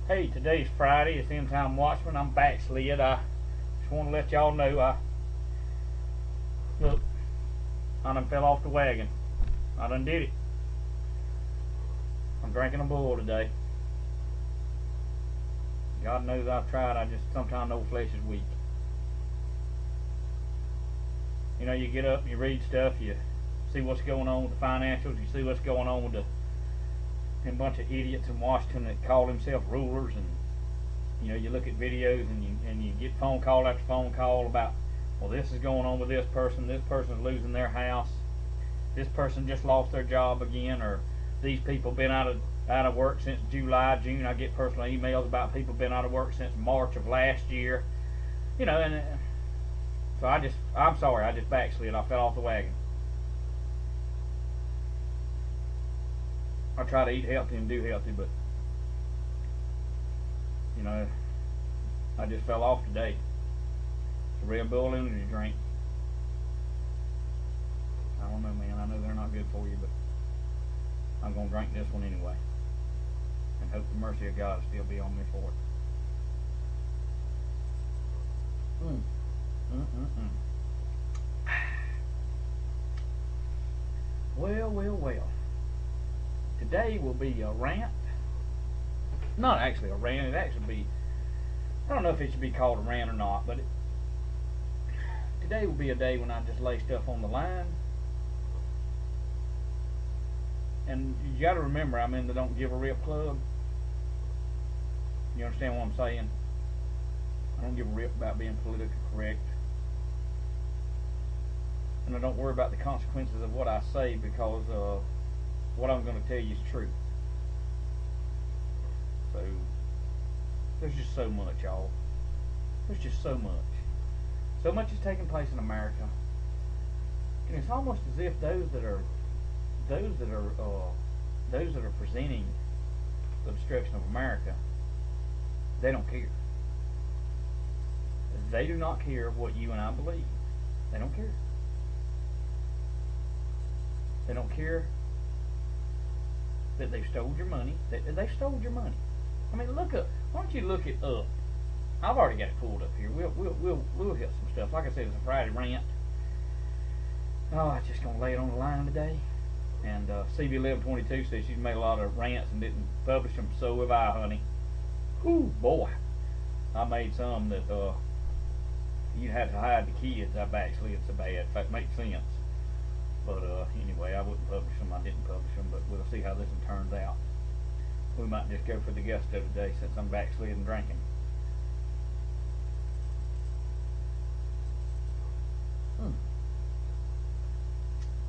Hey, today's Friday. It's End Time Watchman. I'm backslid. I just want to let y'all know. Look, I done fell off the wagon. I done did it. I'm drinking a bull today. God knows I've tried. I just sometimes know flesh is weak. You know, you get up, you read stuff, you see what's going on with the financials, you see what's going on with a bunch of idiots in Washington that call themselves rulers, and you know, you look at videos and you get phone call after phone call about, well, this is going on with this person's losing their house, this person just lost their job again, or these people been out of work since June. I get personal emails about people been out of work since March of last year. You know, and so I'm sorry, I just backslid. I fell off the wagon. I try to eat healthy and do healthy, but you know, I just fell off today. It's a Red Bull energy drink. I don't know, man. I know they're not good for you, but I'm gonna drink this one anyway, and hope the mercy of God will still be on me for it. Well. Today will be a rant. Not actually a rant. It actually be, I don't know if it should be called a rant or not, but today will be a day when I just lay stuff on the line. And you got to remember, I'm in the Don't Give a Rip club. You understand what I'm saying? I don't give a rip about being politically correct. And I don't worry about the consequences of what I say, because what I'm going to tell you is true. So there's just so much, y'all. There's just so much. So much is taking place in America, and it's almost as if those that are presenting the destruction of America, they don't care. They do not care what you and I believe. They don't care. They don't care that they've stole your money. They stole your money. I mean, look up. Why don't you look it up? I've already got it pulled up here. We'll hit some stuff. Like I said, it's a Friday rant. Oh, I'm just gonna lay it on the line today. And CB1122 says she's made a lot of rants and didn't publish them. So have I, honey. Ooh, boy, I made some that you had to hide the kids. I backslid so bad. If that makes sense. But anyway, I wouldn't publish them. I didn't publish them, but we'll see how this one turns out. We might just go for the gusto today, since I'm backsliding drinking.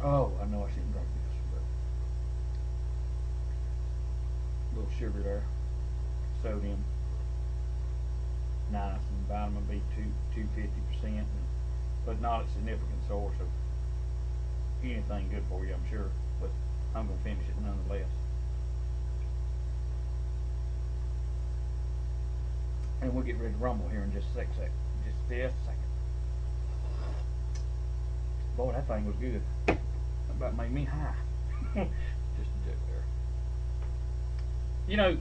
Oh, I know I shouldn't drink this, but a little sugar there, sodium, nice, and vitamin B2, 250%, but not a significant source of anything good for you, I'm sure, but I'm going to finish it nonetheless. And we'll get ready to rumble here in just a second. Boy, that thing was good. That about made me high. Just a joke there. You know,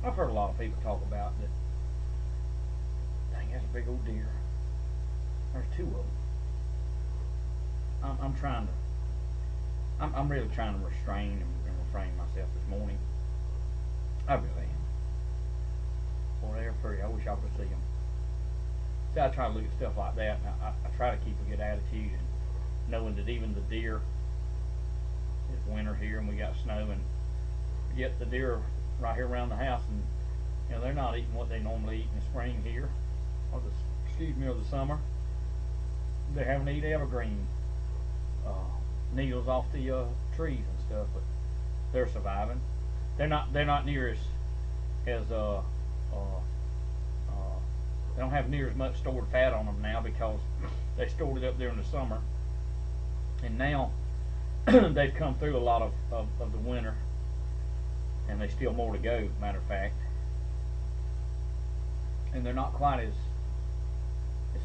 I've heard a lot of people talk about that. Dang, that's a big old deer. There's two of them. I'm really trying to refrain myself this morning. I really am. Boy, they're pretty. I wish I could see them. See, I try to look at stuff like that, and I try to keep a good attitude, and knowing that even the deer, it's winter here and we got snow, and yet the deer right here around the house, and you know, they're not eating what they normally eat in the spring here, or the summer. They're having to eat evergreen needles off the trees and stuff, but they're surviving. They're not near as they don't have near as much stored fat on them now, because they stored it up there in the summer, and now they've come through a lot of the winter, and there's still more to go, matter of fact, and they're not quite as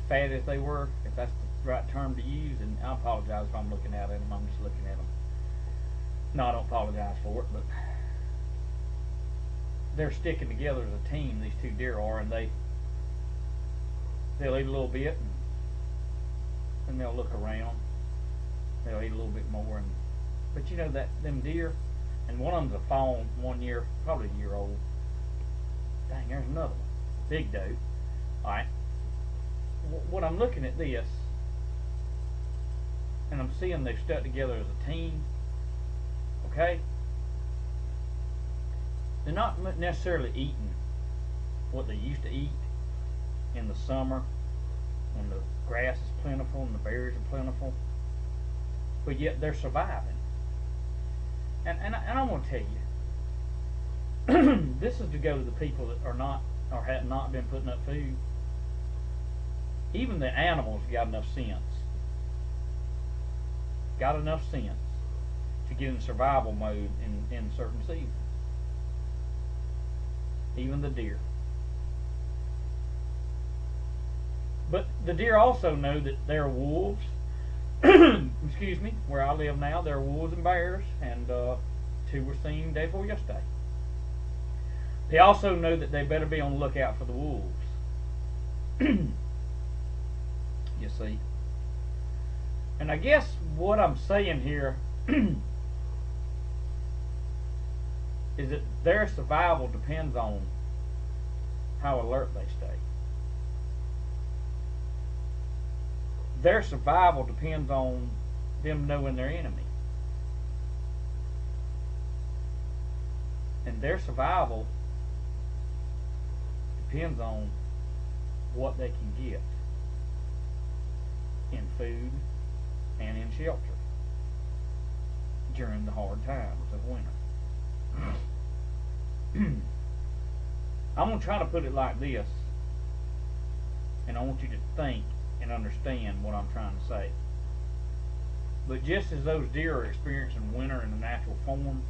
fat as they were, if that's the right term to use. And I apologize if I'm looking at them. I'm just looking at them. No, I don't apologize for it, but they're sticking together as a team. These two deer are, and they'll eat a little bit, and they'll look around. They'll eat a little bit more, but you know that them deer, and one of them's a fawn, 1 year, probably a year old. Dang, there's another one, big dude. All right, when I'm looking at this, and I'm seeing they've stuck together as a team. Okay, they're not necessarily eating what they used to eat in the summer when the grass is plentiful and the berries are plentiful, but yet they're surviving. And I'm going to tell you, this is to go to the people that are not or have not been putting up food. Even the animals got enough sense. Got enough sense to get in survival mode in certain seasons. Even the deer. But the deer also know that there are wolves. Excuse me, where I live now, there are wolves and bears, and 2 were seen day before yesterday. They also know that they better be on the lookout for the wolves. You see. And I guess what I'm saying here is that their survival depends on how alert they stay. Their survival depends on them knowing their enemy. And their survival depends on what they can get in food and in shelter during the hard times of winter. I'm going to try to put it like this, and I want you to think and understand what I'm trying to say. But just as those deer are experiencing winter in the natural form,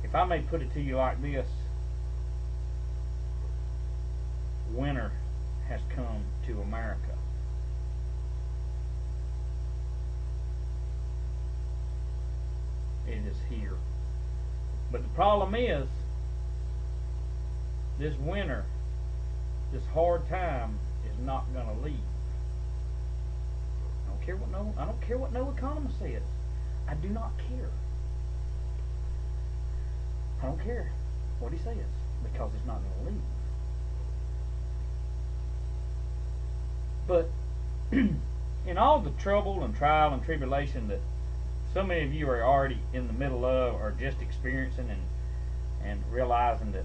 if I may put it to you like this, winter has come to America. It is here. But the problem is, this winter, this hard time, is not going to leave. I don't care what no economist says. I do not care. I don't care what he says, because it's not going to leave. But in all the trouble and trial and tribulation that so many of you are already in the middle of, or just experiencing and realizing that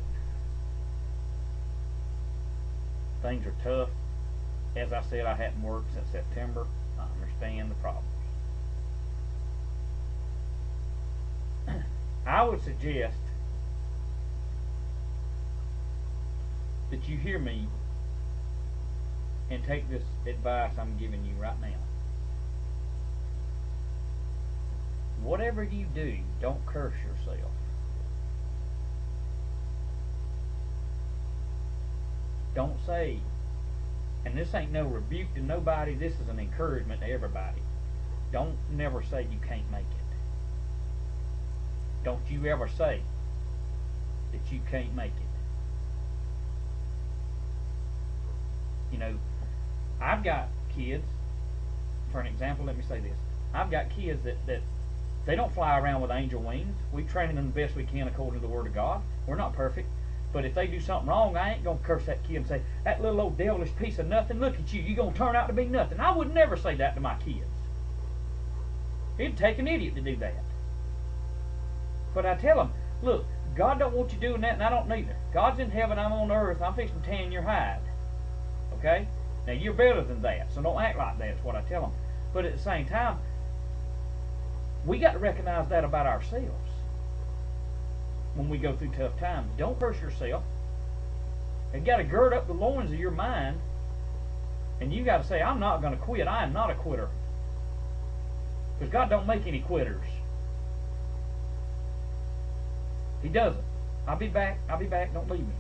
things are tough. As I said, I hadn't worked since September. I understand the problems. I would suggest that you hear me and take this advice I'm giving you right now. Whatever you do, don't curse yourself. Don't say, and this ain't no rebuke to nobody, this is an encouragement to everybody. Don't never say you can't make it. Don't you ever say that you can't make it. You know, I've got kids, for an example, let me say this. I've got kids that they don't fly around with angel wings. We train them the best we can according to the Word of God. We're not perfect. But if they do something wrong, I ain't going to curse that kid and say, that little old devilish piece of nothing, look at you, you're going to turn out to be nothing. I would never say that to my kids. It'd take an idiot to do that. But I tell them, look, God don't want you doing that, and I don't neither. God's in heaven, I'm on earth, I'm fixing to tan your hide. Okay? Now, you're better than that, so don't act like that's what I tell them. But at the same time, we got to recognize that about ourselves when we go through tough times. Don't curse yourself. You got to gird up the loins of your mind, and you got to say, I'm not going to quit. I am not a quitter. Because God don't make any quitters. He doesn't. I'll be back. Don't leave me.